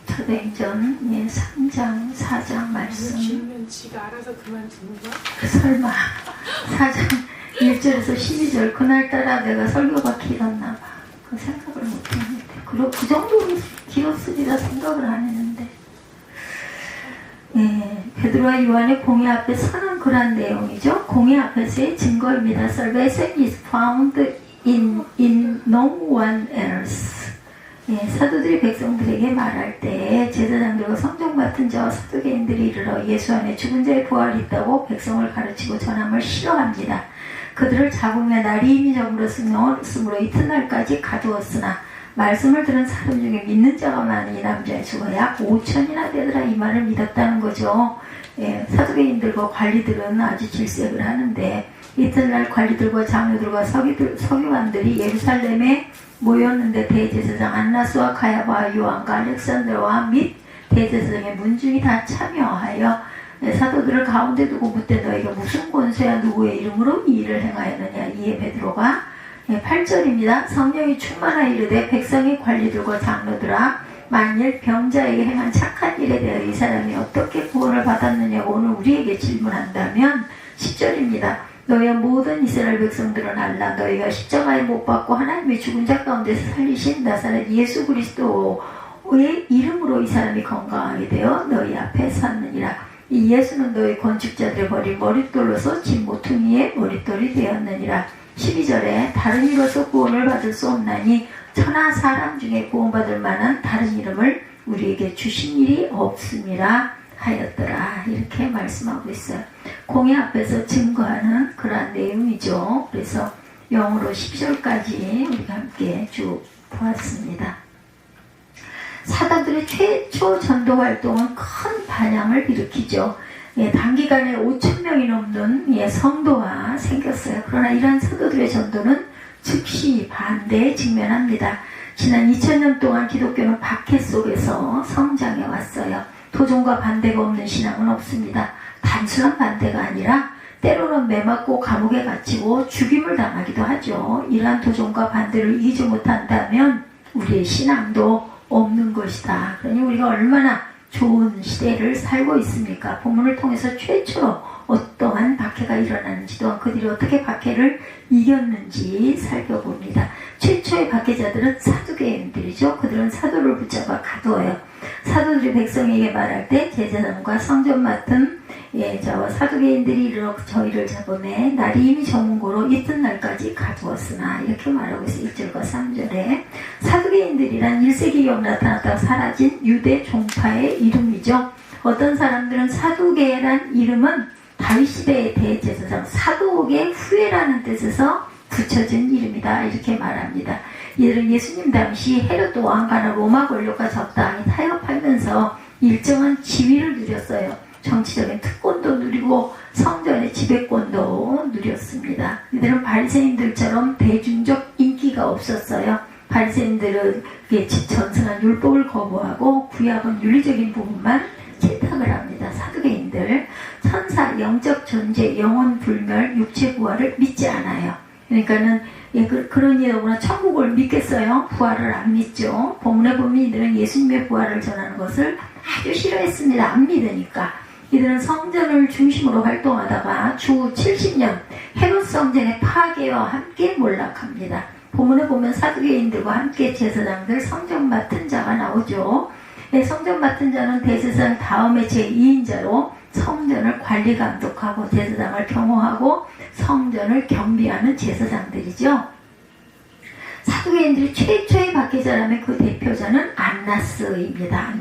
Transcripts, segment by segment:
사도행전 3장 4장 말씀. 주면 지가 알아서 그만두는 거야? 설마 4장 1절에서 12절 그날따라 내가 설교가 길었나 봐. 그 생각을 못했는데 그 정도로 길었으리라 생각을 안 했는데 베드로와 요한의 공회 앞에 서는 그런 내용이죠. 공회 앞에서의 증거입니다. Salvation is found in no one else. 사도들이 백성들에게 말할 때 제사장들과 성종 같은 자와 사두개인들이 이르러 예수 안에 죽은 자의 부활이 있다고 백성을 가르치고 전함을 싫어합니다. 그들을 잡으며 날이 이미 저물었으므로 이튿날까지 가두었으나 말씀을 들은 사람 중에 믿는 자가 많으니 이 남자의 수가 약 5천이나 되더라. 이 말을 믿었다는 거죠. 사두개인들과 관리들은 아주 질색을 하는데 이튿날 관리들과 장로들과 서기관들이 예루살렘에 모였는데 대제사장 안나스와 가야바와 요한과 알렉산더와 및 대제사장의 문중이 다 참여하여 사도들을 가운데 두고 묻되 너희가 무슨 권세야 누구의 이름으로 이 일을 행하였느냐. 이에 베드로가 8절입니다. 성령이 충만하여 이르되 백성의 관리들과 장로들아 만일 병자에게 행한 착한 일에 대하여 이 사람이 어떻게 구원을 받았느냐고 오늘 우리에게 질문한다면 10절입니다. 너희의 모든 이스라엘 백성들은 알라. 너희가 십자가에 못 박고 하나님의 죽은 자 가운데서 살리신 나사렛 예수 그리스도의 이름으로 이 사람이 건강하게 되어 너희 앞에 섰느니라. 이 예수는 너희 건축자들의 버린 머릿돌로서 진 모퉁이의 머릿돌이 되었느니라. 12절에 다른 이로서 구원을 받을 수 없나니 천하 사람 중에 구원받을 만한 다른 이름을 우리에게 주신 일이 없음이라 하였더라. 이렇게 말씀하고 있어요. 공회 앞에서 증거하는 그러한 내용이죠. 그래서 영어로 12절까지 우리가 함께 쭉 보았습니다. 사도들의 최초 전도 활동은 큰 반향을 일으키죠. 단기간에 5,000명이 넘는 성도가 생겼어요. 그러나 이러한 사도들의 전도는 즉시 반대에 직면합니다. 지난 2000년 동안 기독교는 박해 속에서 성장해 왔어요. 도전과 반대가 없는 신앙은 없습니다. 단순한 반대가 아니라 때로는 매맞고 감옥에 갇히고 죽임을 당하기도 하죠. 이러한 도전과 반대를 이기지 못한다면 우리의 신앙도 없는 것이다. 그러니 우리가 얼마나 좋은 시대를 살고 있습니까? 본문을 통해서 최초로 어떠한 박해가 일어나는지 또한 그들이 어떻게 박해를 이겼는지 살펴봅니다. 최초의 박해자들은 사두개인들이죠. 그들은 사도를 붙잡아 가두어요. 사도들이 백성에게 말할 때 제사장과 성전 맡은 저와 사두개인들이 이르러 저희를 잡음에 날이 이미 저문 고로 이튿날까지 가두었으나 이렇게 말하고 있어요. 1절과 3절에 사두개인들이란 1세기 경 나타났다가 사라진 유대 종파의 이름이죠. 어떤 사람들은 사두개란 이름은 다윗 시대의 대제사장 사도의 후예라는 뜻에서 붙여진 이름이다. 이렇게 말합니다. 이들은 예수님 당시 헤롯 왕가나 로마 권력과 적당히 타협하면서 일정한 지위를 누렸어요. 정치적인 특권도 누리고 성전의 지배권도 누렸습니다. 이들은 바리새인들처럼 대중적 인기가 없었어요. 바리새인들은 전승한 율법을 거부하고 구약은 윤리적인 부분만 채택을 합니다. 사두개인들 천사, 영적 존재, 영혼 불멸, 육체 부활을 믿지 않아요. 그러니까는 그러니 너무나 천국을 믿겠어요? 부활을 안 믿죠. 본문에 보면 이들은 예수님의 부활을 전하는 것을 아주 싫어했습니다. 안 믿으니까. 이들은 성전을 중심으로 활동하다가 주 70년 헤롯 성전의 파괴와 함께 몰락합니다. 본문에 보면 사두개인들과 함께 제사장들 성전 맡은 자가 나오죠. 성전 맡은 자는 대제사장 다음에 제2인자로 성전을 관리 감독하고 제사장을 경호하고 성전을 경비하는 제사장들이죠. 사두개인들이 최초의 박해자라면 그 대표자는 안나스입니다.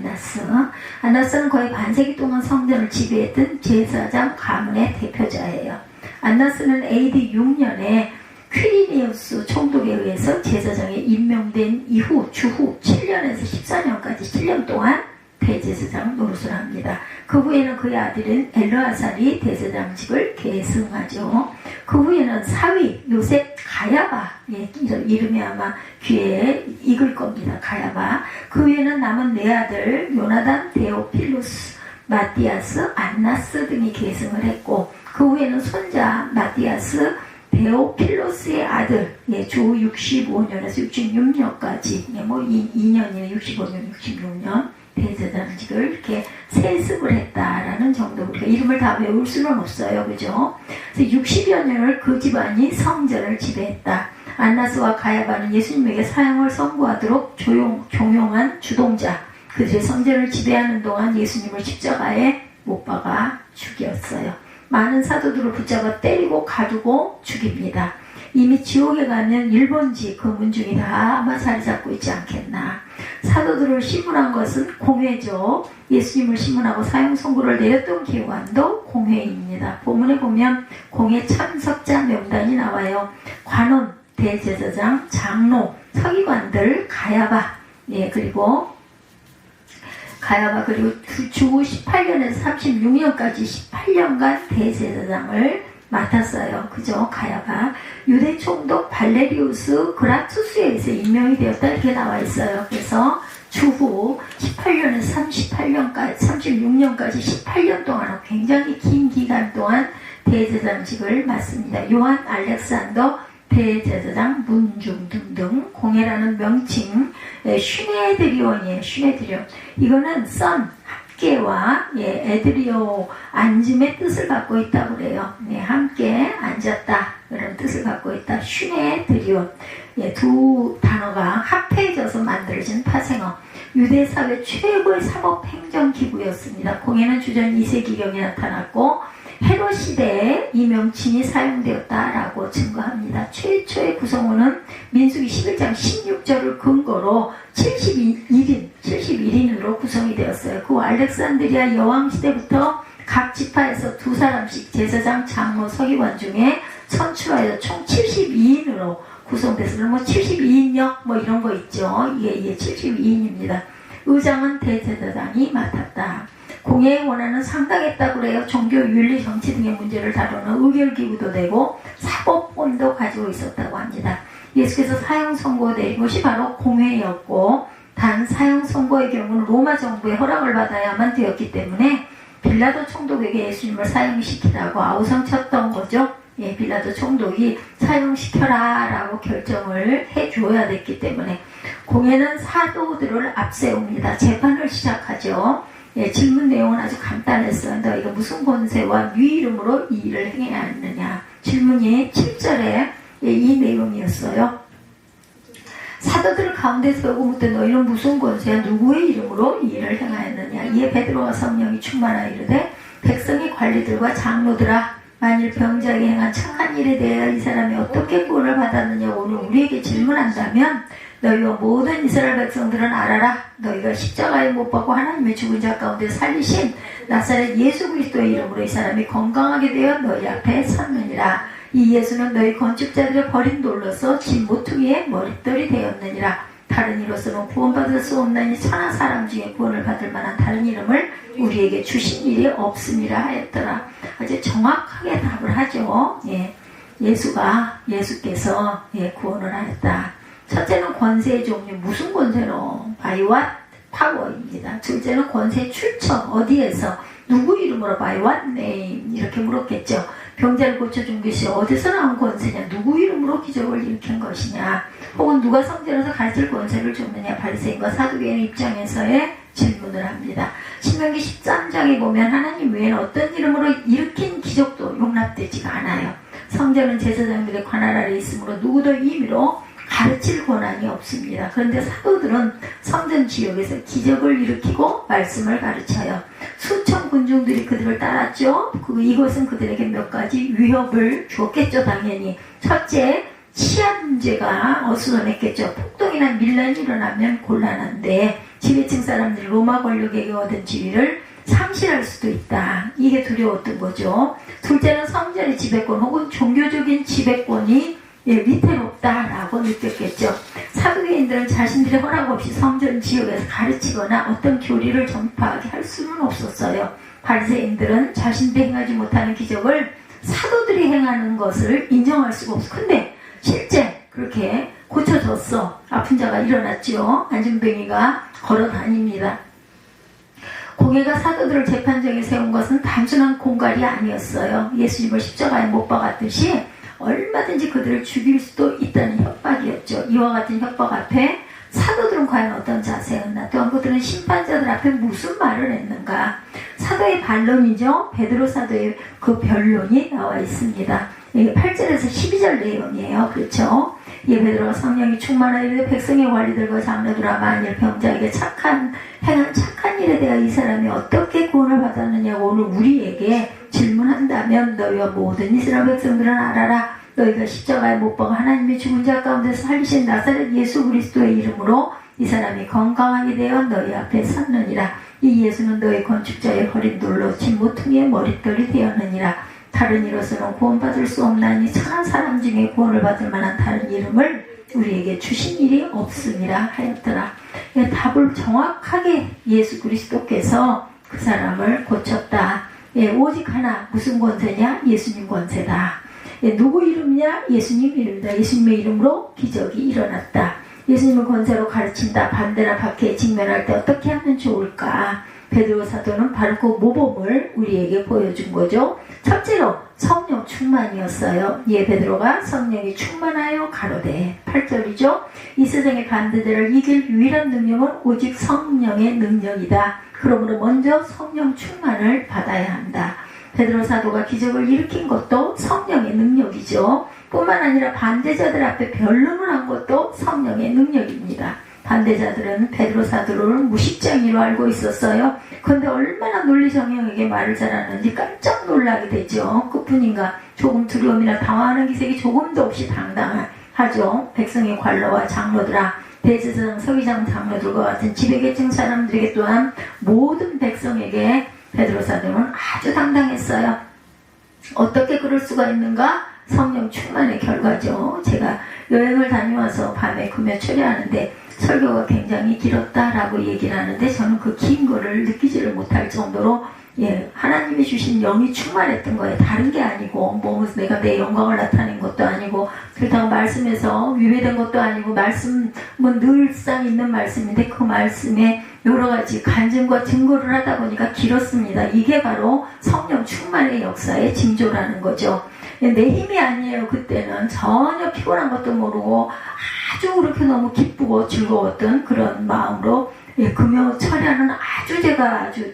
안나스는 거의 반세기 동안 성전을 지배했던 제사장 가문의 대표자예요. 안나스는 AD 6년에 퀴리니우스 총독에 의해서 제사장에 임명된 이후 주후 7년에서 14년까지 7년 동안 대제사장 노릇을 합니다. 그 후에는 그의 아들인 엘르아살이 대제사장직을 계승하죠. 그 후에는 사위 요셉 가야바, 이름이 아마 귀에 익을 겁니다. 가야바. 그 후에는 남은 네 아들 요나단, 데오필루스, 마티아스, 안나스 등이 계승을 했고 그 후에는 손자 마티아스, 데오필로스의 아들, 주 65년에서 66년까지, 뭐 2년이나 65년, 66년 대제사장직을 이렇게 세습을 했다라는 정도. 우리가 이름을 다 외울 수는 없어요, 그죠? 그래서 60여 년을 그 집안이 성전을 지배했다. 안나스와 가야바는 예수님에게 사형을 선고하도록 종용한 주동자. 그들이 성전을 지배하는 동안 예수님을 십자가에 못 박아 죽였어요. 많은 사도들을 붙잡아 때리고 가두고 죽입니다. 이미 지옥에 가면 일본지 그 문중이 다 아마 자리 잡고 있지 않겠나. 사도들을 신문한 것은 공회죠. 예수님을 신문하고 사형 선고를 내렸던 기관도 공회입니다. 본문에 보면 공회 참석자 명단이 나와요. 관원, 대제사장, 장로, 서기관들, 가야바, 그리고 주 18년에서 36년까지 18년간 대제사장을 맡았어요. 그죠? 가야바. 유대 총독 발레리우스 그라투스에 의해서 임명이 되었다 이렇게 나와 있어요. 그래서 주후 18년에서 36년까지 18년 동안 굉장히 긴 기간 동안 대제사장직을 맡습니다. 요한 알렉산더 대제사장, 문중 등등 공회라는 명칭, 슈네드리온이에요. 슈네드리온. 이거는 선, 합계와 에드리오, 앉음의 뜻을 갖고 있다고 그래요. 함께 앉았다 그런 뜻을 갖고 있다. 슈네드리온. 두 단어가 합해져서 만들어진 파생어. 유대사회 최고의 사법행정기구였습니다. 공회는 주전 2세기경에 나타났고 헤롯 시대에 이 명칭이 사용되었다라고 증거합니다. 최초의 구성원은 민수기 11장 16절을 근거로 71인으로 구성이 되었어요. 그 알렉산드리아 여왕 시대부터 각 지파에서 두 사람씩 제사장, 장로, 서기관 중에 선출하여 총 72인으로 구성돼서 뭐 72인역 뭐 이런 거 있죠. 이게 72인입니다. 의장은 대제사장이 맡았다. 공회에 원하는 상당했다고 그래요. 종교, 윤리, 정치 등의 문제를 다루는 의결기구도 되고 사법본도 가지고 있었다고 합니다. 예수께서 사형 선고 내린 것이 바로 공회였고 단 사형 선고의 경우는 로마 정부의 허락을 받아야만 되었기 때문에 빌라도 총독에게 예수님을 사형시키라고 아우성쳤던 거죠. 빌라도 총독이 사형시켜라 라고 결정을 해줘야 됐기 때문에 공회는 사도들을 앞세웁니다. 재판을 시작하죠. 질문 내용은 아주 간단했어요. 너희가 무슨 권세와 네 이름으로 이 일을 행해야 하느냐. 질문이 7절에 이 내용이었어요. 사도들 가운데서 배우고 묻되 너희는 무슨 권세와 누구의 이름으로 이 일을 행하였느냐. 이에 베드로와 성령이 충만하여 이르되 백성의 관리들과 장로들아 만일 병자에게 행한 착한 일에 대하여 이 사람이 어떻게 구원을 받았느냐 오늘 우리에게 질문한다면 너희와 모든 이스라엘 백성들은 알아라. 너희가 십자가에 못 박고 하나님의 죽은 자 가운데 살리신 나사렛 예수 그리스도의 이름으로 이 사람이 건강하게 되어 너희 앞에 섰느니라. 이 예수는 너희 건축자들의 버린 돌로서 집 모퉁이의 머릿돌이 되었느니라. 다른 이로서는 구원받을 수 없나니 천하 사람 중에 구원을 받을 만한 다른 이름을 우리에게 주신 일이 없음이라 하였더라. 아주 정확하게 답을 하죠. 예수께서 구원을 하였다. 첫째는 권세의 종류, 무슨 권세로? By what power입니다. 둘째는 권세의 출처, 어디에서? 누구 이름으로? By what name? 이렇게 물었겠죠. 병자를 고쳐준 것이 어디서 나온 권세냐? 누구 이름으로 기적을 일으킨 것이냐? 혹은 누가 성전에서 가르칠 권세를 줬느냐? 바리새인과 사두개인 입장에서의 질문을 합니다. 신명기 13장에 보면 하나님 외에는 어떤 이름으로 일으킨 기적도 용납되지가 않아요. 성전은 제사장들의 관할 아래 있으므로 누구도 임의로 가르칠 권한이 없습니다. 그런데 사도들은 성전 지역에서 기적을 일으키고 말씀을 가르쳐요. 수천 군중들이 그들을 따랐죠. 이것은 그들에게 몇 가지 위협을 주었겠죠. 당연히. 첫째, 치안 문제가 어수선했겠죠. 폭동이나 밀란이 일어나면 곤란한데 지배층 사람들이 로마 권력에게 얻은 지위를 상실할 수도 있다. 이게 두려웠던 거죠. 둘째는 성전의 지배권 혹은 종교적인 지배권이 위태롭다라고 느꼈겠죠. 사두개인들은 자신들의 허락 없이 성전 지역에서 가르치거나 어떤 교리를 전파하게 할 수는 없었어요. 바리새인들은 자신들이 행하지 못하는 기적을 사도들이 행하는 것을 인정할 수가 없어. 근데 실제 그렇게 고쳐졌어. 아픈 자가 일어났죠. 안진뱅이가 걸어 다닙니다. 공회가 사도들을 재판정에 세운 것은 단순한 공갈이 아니었어요. 예수님을 십자가에 못 박았듯이 얼마든지 그들을 죽일 수도 있다는 협박이었죠. 이와 같은 협박 앞에 사도들은 과연 어떤 자세였나? 또한 그들은 심판자들 앞에 무슨 말을 했는가? 사도의 반론이죠. 베드로 사도의 그 변론이 나와 있습니다. 이게 8절에서 12절 내용이에요. 그렇죠? 베드로가 성령이 충만하여 백성의 관리들과 장로들아 만일 병자에게 행한 착한 일에 대하여 이 사람이 어떻게 구원을 받았느냐고 오늘 우리에게 질문한다면 너희와 모든 이스라엘 백성들은 알아라. 너희가 십자가에 못 박아 하나님의 죽은 자 가운데서 살리신 나사렛 예수 그리스도의 이름으로 이 사람이 건강하게 되어 너희 앞에 섰느니라. 이 예수는 너희 건축자의 허린 돌로 진 모퉁이의 머릿돌이 되었느니라. 다른 이로서는 구원받을 수 없나니 천한 사람 중에 구원을 받을 만한 다른 이름을 우리에게 주신 일이 없음이라 하였더라. 답을 정확하게 예수 그리스도께서 그 사람을 고쳤다. 오직 하나, 무슨 권세냐? 예수님 권세다. 누구 이름이냐? 예수님 이름이다. 예수님의 이름으로 기적이 일어났다. 예수님을 권세로 가르친다. 반대나 박해에 직면할 때 어떻게 하면 좋을까? 베드로 사도는 바로 그 모범을 우리에게 보여준 거죠. 첫째로 성령 충만이었어요. 베드로가 성령이 충만하여 가로되 8절이죠. 이 세상의 반대들을 이길 유일한 능력은 오직 성령의 능력이다. 그러므로 먼저 성령 충만을 받아야 한다. 베드로 사도가 기적을 일으킨 것도 성령의 능력이죠. 뿐만 아니라 반대자들 앞에 변론을 한 것도 성령의 능력입니다. 반대자들은 베드로 사도를 무식쟁이로 알고 있었어요. 그런데 얼마나 논리정형에게 말을 잘하는지 깜짝 놀라게 되죠. 그뿐인가 조금 두려움이나 당황하는 기색이 조금도 없이 당당하죠. 백성의 관로와 장로들아, 대제사장 서기장 장로들과 같은 지배계층 사람들에게 또한 모든 백성에게 베드로 사도는 아주 당당했어요. 어떻게 그럴 수가 있는가? 성령 충만의 결과죠. 제가 여행을 다녀와서 밤에 금요 처리하는데 설교가 굉장히 길었다라고 얘기를 하는데 저는 그 긴 거를 느끼지를 못할 정도로 하나님이 주신 영이 충만했던 거예요. 다른 게 아니고 뭐 내가 내 영광을 나타낸 것도 아니고 그렇다고 말씀에서 위배된 것도 아니고 말씀은 늘상 있는 말씀인데 그 말씀에 여러 가지 간증과 증거를 하다 보니까 길었습니다. 이게 바로 성령 충만의 역사의 징조라는 거죠. 내 힘이 아니에요. 그때는 전혀 피곤한 것도 모르고 아주 그렇게 너무 기쁘고 즐거웠던 그런 마음으로 금요 철야는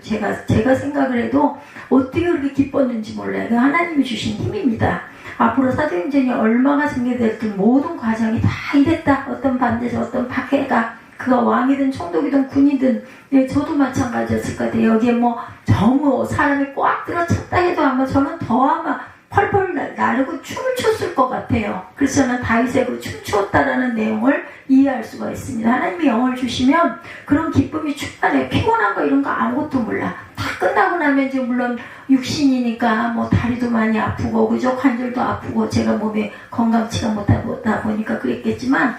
제가 생각을 해도 어떻게 그렇게 기뻤는지 몰라요. 하나님이 주신 힘입니다. 앞으로 사도행전이 얼마가 전개될든 모든 과정이 다 이랬다. 어떤 반대자, 어떤 박해가 그가 왕이든 총독이든 군이든 저도 마찬가지였을 것 같아요. 여기에 너무 사람이 꽉 들어찼다 해도 아마 저는 더 아마 펄펄 나르고 춤을 췄을 것 같아요. 그래서 저는 다윗의 그 춤추었다라는 내용을 이해할 수가 있습니다. 하나님이 영을 주시면 그런 기쁨이 충만해. 피곤한 거 이런 거 아무것도 몰라. 다 끝나고 나면 이제 물론 육신이니까 다리도 많이 아프고 그죠? 관절도 아프고 제가 몸에 건강치가 못하다 보니까 그랬겠지만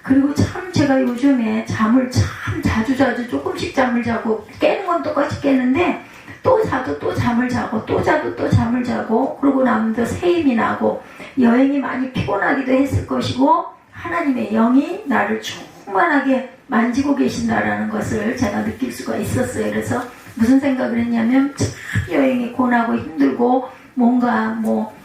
그리고 참 제가 요즘에 잠을 참 자주 조금씩 잠을 자고 깨는 건 똑같이 깨는데 또 자도 또 잠을 자고 또 자도 또 잠을 자고 그러고 나면 또 새 힘이 나고 여행이 많이 피곤하기도 했을 것이고 하나님의 영이 나를 충만하게 만지고 계신다라는 것을 제가 느낄 수가 있었어요. 그래서 무슨 생각을 했냐면 참 여행이 고나고 힘들고 뭔가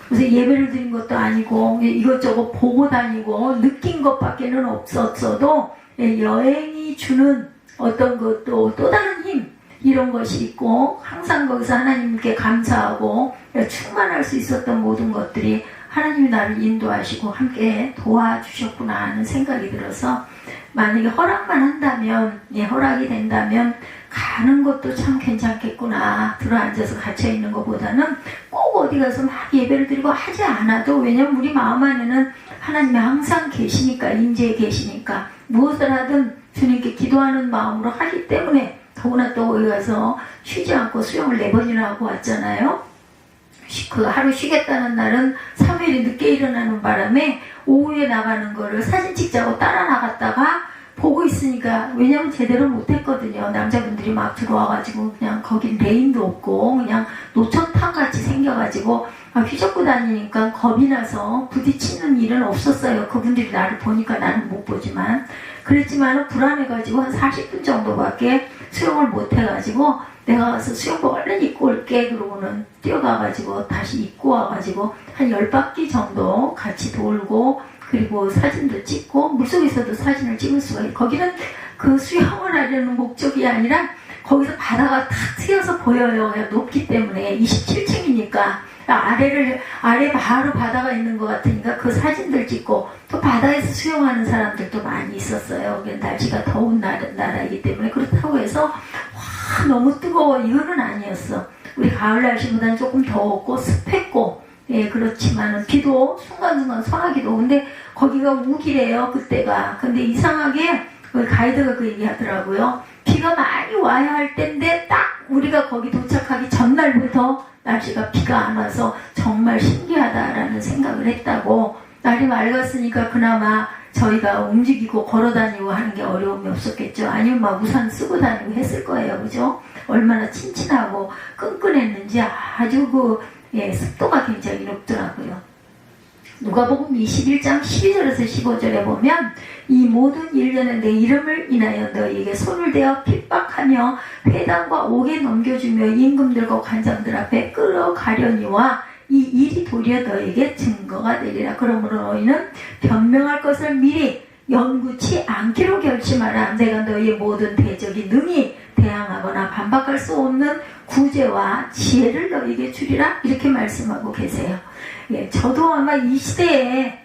무슨 예배를 드린 것도 아니고 이것저것 보고 다니고 느낀 것밖에는 없었어도 여행이 주는 어떤 것도 또 다른 힘 이런 것이 있고 항상 거기서 하나님께 감사하고 충만할 수 있었던 모든 것들이 하나님이 나를 인도하시고 함께 도와주셨구나 하는 생각이 들어서 만약에 허락만 한다면 허락이 된다면 가는 것도 참 괜찮겠구나. 들어앉아서 갇혀있는 것보다는 꼭 어디 가서 막 예배를 드리고 하지 않아도 왜냐면 우리 마음 안에는 하나님이 항상 계시니까 임재에 계시니까 무엇을 하든 주님께 기도하는 마음으로 하기 때문에 더구나 또 거기 가서 쉬지 않고 수영을 4번이나 하고 왔잖아요. 그 하루 쉬겠다는 날은 3일이 늦게 일어나는 바람에 오후에 나가는 거를 사진 찍자고 따라 나갔다가 보고 있으니까 왜냐면 제대로 못했거든요. 남자분들이 막 들어와가지고 그냥 거긴 레인도 없고 그냥 노천탕같이 생겨가지고 휘젓고 다니니까 겁이 나서 부딪히는 일은 없었어요. 그분들이 나를 보니까 나는 못 보지만 그랬지만 불안해가지고 한 40분 정도밖에 수영을 못해가지고 내가 가서 수영복 얼른 입고 올게. 그러고는 뛰어가가지고 다시 입고 와가지고 한 10바퀴 정도 같이 돌고, 그리고 사진도 찍고, 물속에서도 사진을 찍을 수가 있어요. 거기는 그 수영을 하려는 목적이 아니라 거기서 바다가 탁 트여서 보여요. 그냥 높기 때문에 27층이니까 아래 바로 바다가 있는 것 같으니까 그 사진들 찍고, 또 바다에서 수영하는 사람들도 많이 있었어요. 날씨가 더운 나라이기 때문에. 그렇다고 해서 와 너무 뜨거워 이거는 아니었어. 우리 가을 날씨보다는 조금 더웠고 습했고, 예, 그렇지만은 비도 순간순간 소나기도. 근데 거기가 우기래요 그때가. 근데 이상하게 가이드가 그 얘기 하더라고요. 비가 많이 와야 할 때인데 딱 우리가 거기 도착하기 전날부터 날씨가 비가 안 와서 정말 신기하다라는 생각을 했다고. 날이 맑았으니까 그나마 저희가 움직이고 걸어다니고 하는 게 어려움이 없었겠죠. 아니면 막 우산 쓰고 다니고 했을 거예요. 그죠? 얼마나 친친하고 끈끈했는지 아주 예, 습도가 굉장히 높더라고요. 누가복음 21장 12절에서 15절에 보면 이 모든 일년에 내 이름을 인하여 너희에게 손을 대어 핍박하며 회당과 옥에 넘겨주며 임금들과 관장들 앞에 끌어가려니와 이 일이 도리어 너희에게 증거가 되리라. 그러므로 너희는 변명할 것을 미리 연구치 않기로 결심하라. 내가 너희의 모든 대적이 능히 대항하거나 반박할 수 없는 구제와 지혜를 너희에게 주리라. 이렇게 말씀하고 계세요. 예, 저도 아마 이 시대에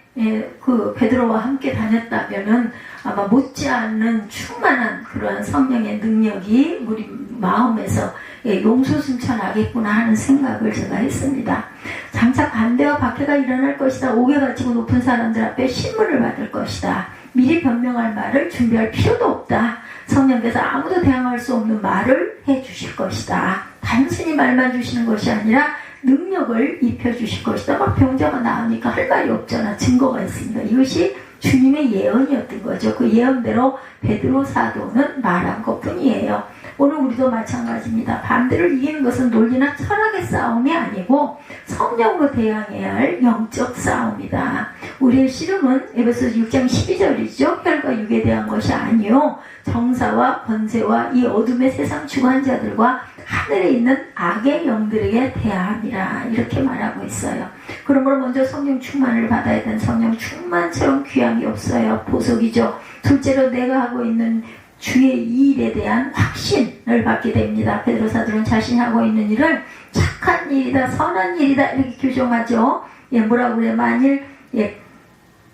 그 베드로와 함께 다녔다면은 아마 못지않는 충만한 그러한 성령의 능력이 우리 마음에서 용솟음쳐나겠구나 하는 생각을 제가 했습니다. 장차 반대와 박해가 일어날 것이다. 옥에 갇히고 높은 사람들 앞에 신문을 받을 것이다. 미리 변명할 말을 준비할 필요도 없다. 성령께서 아무도 대항할 수 없는 말을 해주실 것이다. 단순히 말만 주시는 것이 아니라 능력을 입혀주실 것이다. 막 병자가 나오니까 할 말이 없잖아. 증거가 있습니다. 이것이 주님의 예언이었던 거죠. 그 예언대로 베드로 사도는 말한 것뿐이에요. 오늘 우리도 마찬가지입니다. 반대를 이기는 것은 논리나 철학의 싸움이 아니고 성령으로 대항해야 할 영적 싸움이다. 우리의 씨름은 에베소서 6장 12절이죠. 혈과 육에 대한 것이 아니요 정사와 권세와 이 어둠의 세상 주관자들과 하늘에 있는 악의 영들에게 대함이라. 이렇게 말하고 있어요. 그러므로 먼저 성령 충만을 받아야 되는 성령 충만처럼 귀한 게 없어요. 보석이죠. 둘째로 내가 하고 있는 주의 이 일에 대한 확신을 받게 됩니다. 베드로 사도는 자신이 하고 있는 일을 착한 일이다, 선한 일이다 이렇게 규정하죠. 예, 뭐라고 그래? 만일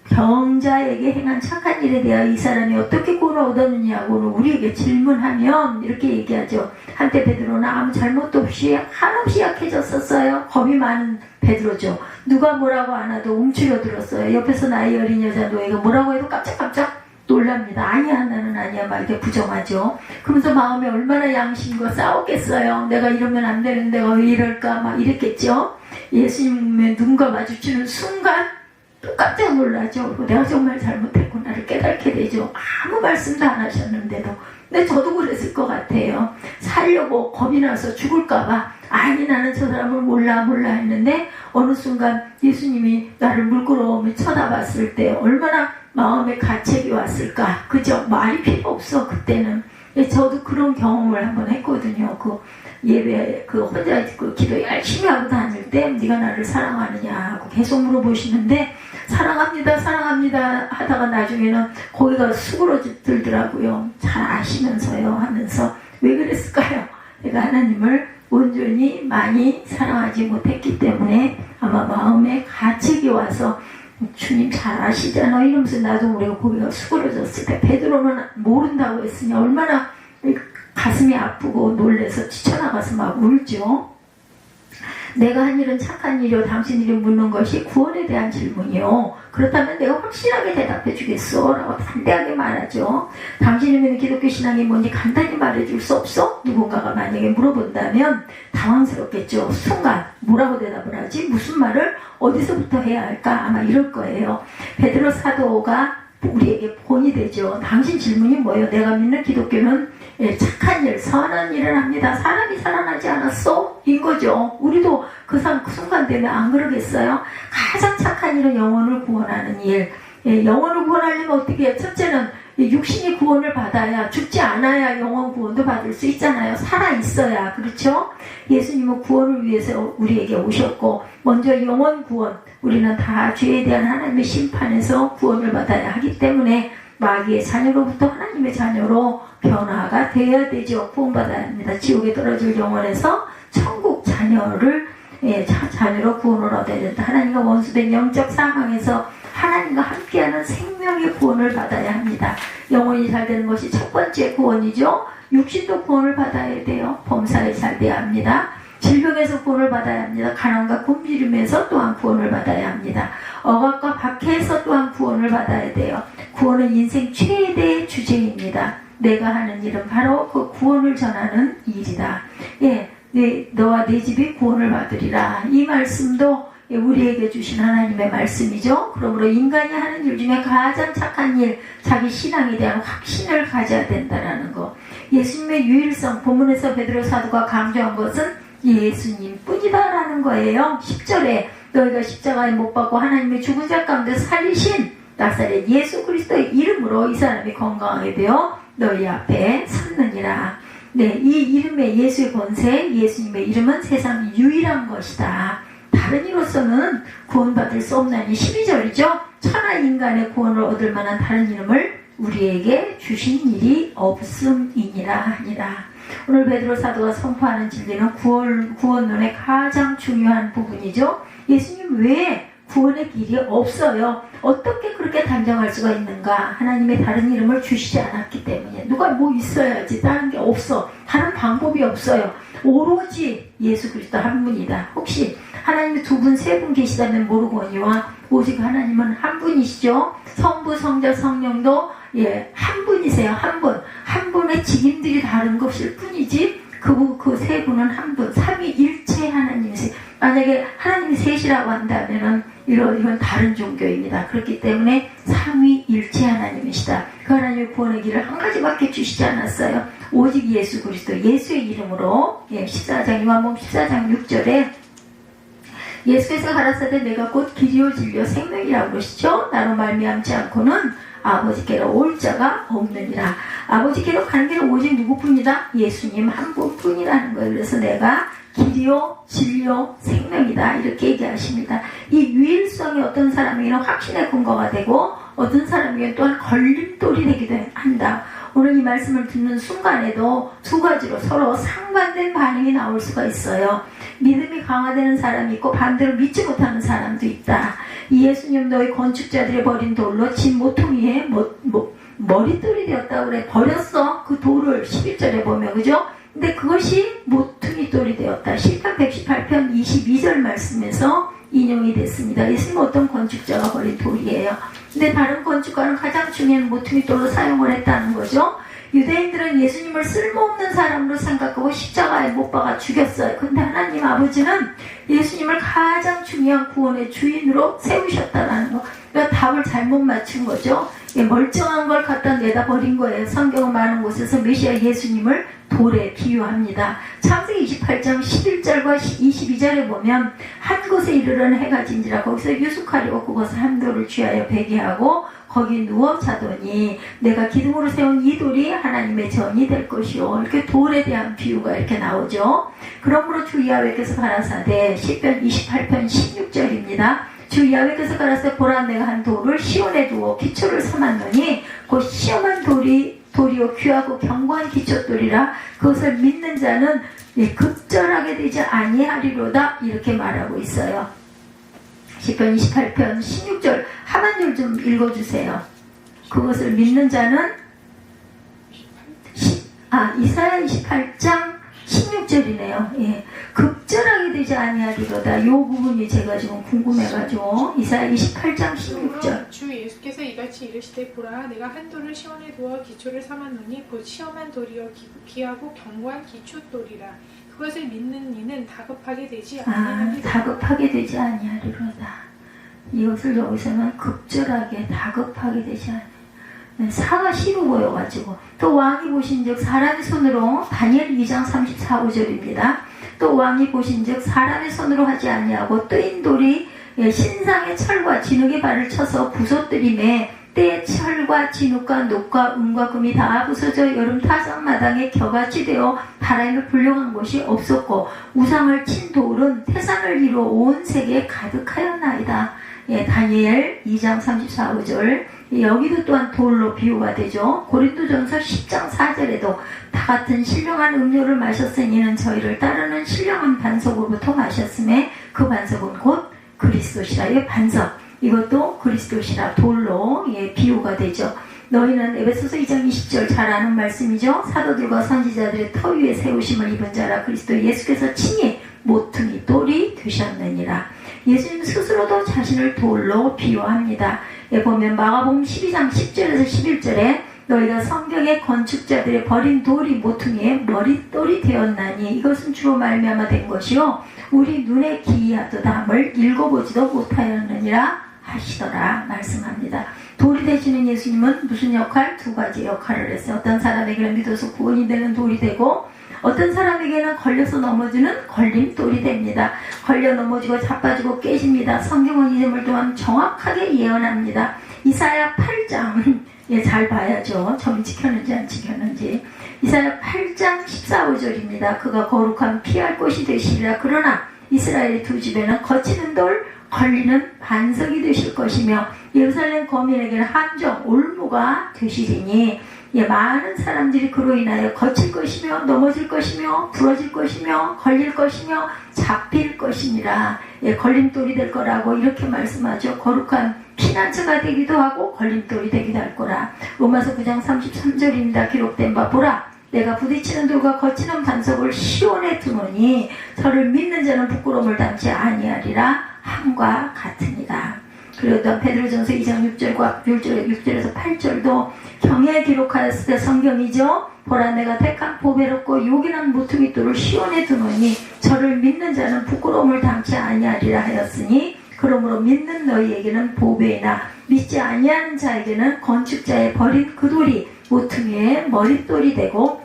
병자에게 행한 착한 일에 대하여 이 사람이 어떻게 구원을 얻었느냐고는 우리에게 질문하면 이렇게 얘기하죠. 한때 베드로는 아무 잘못도 없이 한없이 약해졌었어요. 겁이 많은 베드로죠. 누가 뭐라고 안 하도 움츠려 들었어요. 옆에서 나이 어린 여자 노예가 뭐라고 해도 깜짝깜짝 놀랍니다. 아니야 나는 아니야 막 이렇게 부정하죠. 그러면서 마음에 얼마나 양심과 싸웠겠어요. 내가 이러면 안 되는데 내가 왜 이럴까 막 이랬겠죠. 예수님의 눈과 마주치는 순간 또 깜짝 놀라죠. 내가 정말 잘못했구나를 깨닫게 되죠. 아무 말씀도 안 하셨는데도. 근데 저도 그랬을 것 같아요. 살려고 겁이 나서 죽을까봐 아니 나는 저 사람을 몰라 했는데 어느 순간 예수님이 나를 물끄러미 쳐다봤을 때 얼마나 마음에 가책이 왔을까. 그죠? 말이 필요 없어 그때는. 저도 그런 경험을 한번 했거든요. 그 예배 혼자 기도 열심히 하고 다닐 때 네가 나를 사랑하느냐 하고 계속 물어보시는데 사랑합니다 하다가 나중에는 거기가 수그러들더라고요. 잘 아시면서요 하면서 왜 그랬을까요? 내가 하나님을 온전히 많이 사랑하지 못했기 때문에 아마 마음에 가책이 와서 주님 잘 아시잖아 이러면서 나도 모르게 고개가 수그러졌을 때 베드로는 모른다고 했으니 얼마나 가슴이 아프고 놀래서 뛰쳐나가서 막 울죠. 내가 한 일은 착한 일이요 당신들이 묻는 것이 구원에 대한 질문이요. 그렇다면 내가 확실하게 대답해 주겠어 라고 담대하게 말하죠. 당신이 믿는 기독교 신앙이 뭔지 간단히 말해줄 수 없어? 누군가가 만약에 물어본다면 당황스럽겠죠. 순간 뭐라고 대답을 하지? 무슨 말을 어디서부터 해야 할까? 아마 이럴 거예요. 베드로 사도가 우리에게 본이 되죠. 당신 질문이 뭐예요? 내가 믿는 기독교는 착한 일, 선한 일을 합니다. 사람이 살아나지 않았어? 인 거죠. 우리도 그 순간 되면 안 그러겠어요? 가장 착한 일은 영혼을 구원하는 일. 영혼을 구원하려면 어떻게 해요? 첫째는 육신이 구원을 받아야, 죽지 않아야 영원 구원도 받을 수 있잖아요. 살아 있어야. 그렇죠? 예수님은 구원을 위해서 우리에게 오셨고, 먼저 영원 구원, 우리는 다 죄에 대한 하나님의 심판에서 구원을 받아야 하기 때문에 마귀의 자녀로부터 하나님의 자녀로 변화가 되어야 되죠. 구원받아야 합니다. 지옥에 떨어질 영혼에서 천국 자녀를 자녀로 구원을 얻어야 된다. 하나님과 원수된 영적 상황에서 하나님과 함께하는 생명의 구원을 받아야 합니다. 영혼이 잘 되는 것이 첫 번째 구원이죠. 육신도 구원을 받아야 돼요. 범사에 잘 돼야 합니다. 질병에서 구원을 받아야 합니다. 가난과 굶주림에서 또한 구원을 받아야 합니다. 억압과 박해에서 또한 구원을 받아야 돼요. 구원은 인생 최대의 주제입니다. 내가 하는 일은 바로 그 구원을 전하는 일이다. 너와 내 집이 구원을 받으리라. 이 말씀도 우리에게 주신 하나님의 말씀이죠. 그러므로 인간이 하는 일 중에 가장 착한 일, 자기 신앙에 대한 확신을 가져야 된다는 거. 예수님의 유일성, 본문에서 베드로 사도가 강조한 것은 예수님 뿐이다라는 거예요. 10절에 너희가 십자가에 못 박고 하나님의 죽은 자 가운데 살리신 나사렛 예수 그리스도의 이름으로 이 사람이 건강하게 되어 너희 앞에 섰느니라. 이 이름의 예수의 권세, 예수님의 이름은 세상 유일한 것이다. 다른 이로서는 구원받을 수 없나니 12절이죠. 천하 인간의 구원을 얻을 만한 다른 이름을 우리에게 주신 일이 없음이니라 하니라. 오늘 베드로 사도가 선포하는 진리는 구원론의 가장 중요한 부분이죠. 예수님 외에 구원의 길이 없어요. 어떻게 그렇게 단정할 수가 있는가? 하나님의 다른 이름을 주시지 않았기 때문에. 누가 뭐 있어야지. 다른 게 없어. 다른 방법이 없어요. 오로지 예수 그리스도 한 분이다. 혹시 하나님이 두 분, 세 분 계시다면 모르거니와 오직 하나님은 한 분이시죠. 성부, 성자, 성령도 한 분이세요. 한 분. 한 분의 직임들이 다른 것일 뿐이지 그 세 분은 한 분. 삼위일체 하나님이세요. 만약에 하나님이 셋이라고 한다면은 이건 다른 종교입니다. 그렇기 때문에 삼위일체 하나님이시다. 그 하나님의 구원의 길을 한 가지밖에 주시지 않았어요. 오직 예수 그리스도, 예수의 이름으로 14장, 요한복음 14장 6절에 예수께서 가라사대 내가 곧 길이요 진리요 생명이라고 그러시죠. 나로 말미암지 않고는 아버지께로 올 자가 없느니라. 아버지께로 가는 길은 오직 누구뿐이다? 예수님 한 분뿐이라는 거예요. 그래서 내가 길이요 진리요 생명이다 이렇게 얘기하십니다. 이 유일성이 어떤 사람에게는 확신의 근거가 되고 어떤 사람에게는 또한 걸림돌이 되기도 한다. 오늘 이 말씀을 듣는 순간에도 두 가지로 서로 상반된 반응이 나올 수가 있어요. 믿음이 강화되는 사람이 있고 반대로 믿지 못하는 사람도 있다. 이 예수님 너희 건축자들이 버린 돌로 진 모퉁이 위에 머릿돌이 되었다고 그래. 버렸어. 그 돌을 11절에 보면 그죠? 근데 그것이 모퉁이 돌이 되었다. 시편 118편 22절 말씀에서 인용이 됐습니다. 예수님은 어떤 건축자가 버린 돌이에요. 근데 다른 건축가는 가장 중요한 모퉁이 돌로 사용을 했다는 거죠. 유대인들은 예수님을 쓸모없는 사람으로 생각하고 십자가에 못 박아 죽였어요. 근데 하나님 아버지는 예수님을 가장 중요한 구원의 주인으로 세우셨다는 거. 그러니까 답을 잘못 맞춘 거죠. 멀쩡한 걸 갖다 내다 버린 거예요. 성경은 많은 곳에서 메시아 예수님을 돌에 비유합니다. 창세기 28장 11절과 22절에 보면 한 곳에 이르러는 해가 진지라 거기서 유숙하려고 그것을 한 돌을 취하여 베게 하고 거기 누워 자더니 내가 기둥으로 세운 이 돌이 하나님의 전이 될 것이요. 이렇게 돌에 대한 비유가 이렇게 나오죠. 그러므로 주 야훼께서 가라사대 시편 28편 16절입니다. 주 야훼께서 가라사대 보라 내가 한 돌을 시온에 두어 기초를 삼았노니 곧 시험한 돌이요 귀하고 견고한 기초돌이라 그것을 믿는 자는 급절하게 되지 아니하리로다 이렇게 말하고 있어요. 시편 28편 16절 하반절 좀 읽어주세요. 그것을 믿는 자는 이사야 28장 16절이네요. 급절하게 되지 아니하리로다. 이 부분이 제가 지금 궁금해가지고 이사야 28장 16절 주 예수께서 이같이 이르시되 보라 내가 한 돌을 시온에 두어 기초를 삼았노니 곧 시험한 돌이요 귀하고 견고한 기초돌이라 그것을 믿는 이는 다급하게 되지 아니하리로다. 다급하게 되지 아니하리로다. 이것을 여기서는 급절하게 다급하게 되지 아니하리로다. 사가 싫어 보여가지고 또 왕이 보신즉 사람의 손으로 다니엘 2장 34, 5절입니다. 또 왕이 보신즉 사람의 손으로 하지 아니하고 뜨인 돌이 신상의 철과 진흙의 발을 쳐서 부서뜨림에 그때 철과 진흙과 녹과 은과 금이 다 부서져 여름 타작마당에 겨같이 되어 바람에 불려간 곳이 없었고 우상을 친 돌은 태산을 이루어 온 세계에 가득하였나이다. 예, 다니엘 2장 34절. 여기도 또한 돌로 비유가 되죠. 고린도전서 10장 4절에도 다 같은 신령한 음료를 마셨으니는 저희를 따르는 신령한 반석으로부터 마셨음에 그 반석은 곧 그리스도시라. 이 반석, 이것도 그리스도시라. 돌로 비유가 되죠. 너희는 에베소서 2장 20절 잘 아는 말씀이죠. 사도들과 선지자들의 터 위에 세우심을 입은 자라. 그리스도 예수께서 친히 모퉁이 돌이 되셨느니라. 예수님 스스로도 자신을 돌로 비유합니다. 보면 마가복음 12장 10절에서 11절에 너희가 성경의 건축자들의 버린 돌이 모퉁이의 머릿돌이 되었나니 이것은 주로 말미암아 된 것이요 우리 눈에 기이하도다함을 읽어보지도 못하였느니라 하시더라 말씀합니다. 돌이 되시는 예수님은 무슨 역할? 두 가지 역할을 했어요. 어떤 사람에게는 믿어서 구원이 되는 돌이 되고 어떤 사람에게는 걸려서 넘어지는 걸림돌이 됩니다. 걸려 넘어지고 자빠지고 깨집니다. 성경은 이 점을 또한 정확하게 예언합니다. 이사야 8장 잘 봐야죠. 점이 지켰는지 안 지켰는지. 이사야 8장 14~15절입니다. 그가 거룩함 피할 곳이 되시리라. 그러나 이스라엘의 두 집에는 거치는 돌 걸리는 반석이 되실 것이며 예루살렘 거민에게는 함정 올무가 되시리니 많은 사람들이 그로 인하여 거칠 것이며 넘어질 것이며 부러질 것이며 걸릴 것이며 잡힐 것이니라. 걸림돌이 될 거라고 이렇게 말씀하죠. 거룩한 피난처가 되기도 하고 걸림돌이 되기도 할 거라. 로마서 9장 33절입니다. 기록된 바 보라 내가 부딪히는 돌과 거치는 반석을 시온에 두노니 저를 믿는 자는 부끄러움을 담지 아니하리라 함과 같으니라. 그리고 또 베드로전서 2장 6절에서 8절도 경에 기록하였을 때 성경이죠. 보라 내가 택한 보배롭고 요긴한 모퉁이 돌을 시온에 두노니 저를 믿는 자는 부끄러움을 담지 아니하리라 하였으니 그러므로 믿는 너희에게는 보배이나 믿지 아니하는 자에게는 건축자의 버린 그 돌이 모퉁이의 머릿돌이 되고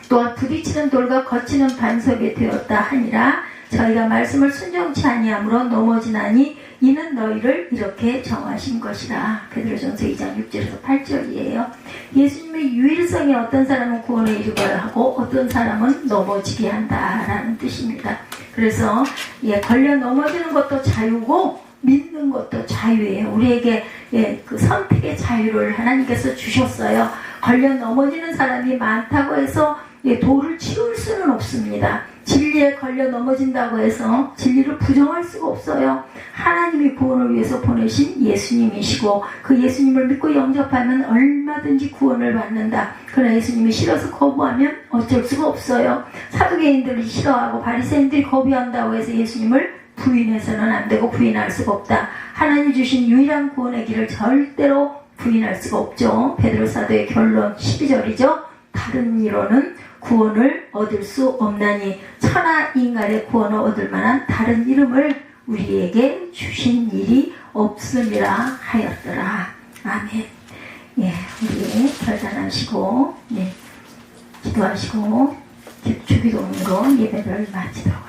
또한 부딪히는 돌과 거치는 반석이 되었다 하니라. 저희가 말씀을 순종치 아니함으로 넘어지나니 이는 너희를 이렇게 정하신 것이라. 베드로전서 2장 6절에서 8절이에요. 예수님의 유일성에 어떤 사람은 구원에 이르게 하고 어떤 사람은 넘어지게 한다라는 뜻입니다. 그래서 걸려 넘어지는 것도 자유고 믿는 것도 자유예요. 우리에게 그 선택의 자유를 하나님께서 주셨어요. 걸려 넘어지는 사람이 많다고 해서 돌을 치울 수는 없습니다. 진리에 걸려 넘어진다고 해서 진리를 부정할 수가 없어요. 하나님이 구원을 위해서 보내신 예수님이시고 그 예수님을 믿고 영접하면 얼마든지 구원을 받는다. 그러나 예수님이 싫어서 거부하면 어쩔 수가 없어요. 사두개인들이 싫어하고 바리새인들이 거부한다고 해서 예수님을 부인해서는 안 되고 부인할 수가 없다. 하나님 주신 유일한 구원의 길을 절대로 부인할 수가 없죠. 베드로 사도의 결론 12절이죠. 다른 이로는 구원을 얻을 수 없나니 천하 인간의 구원을 얻을 만한 다른 이름을 우리에게 주신 일이 없음이라 하였더라. 아멘. 우리 결단하시고 기도하시고 주기도문으로 예배를 마치도록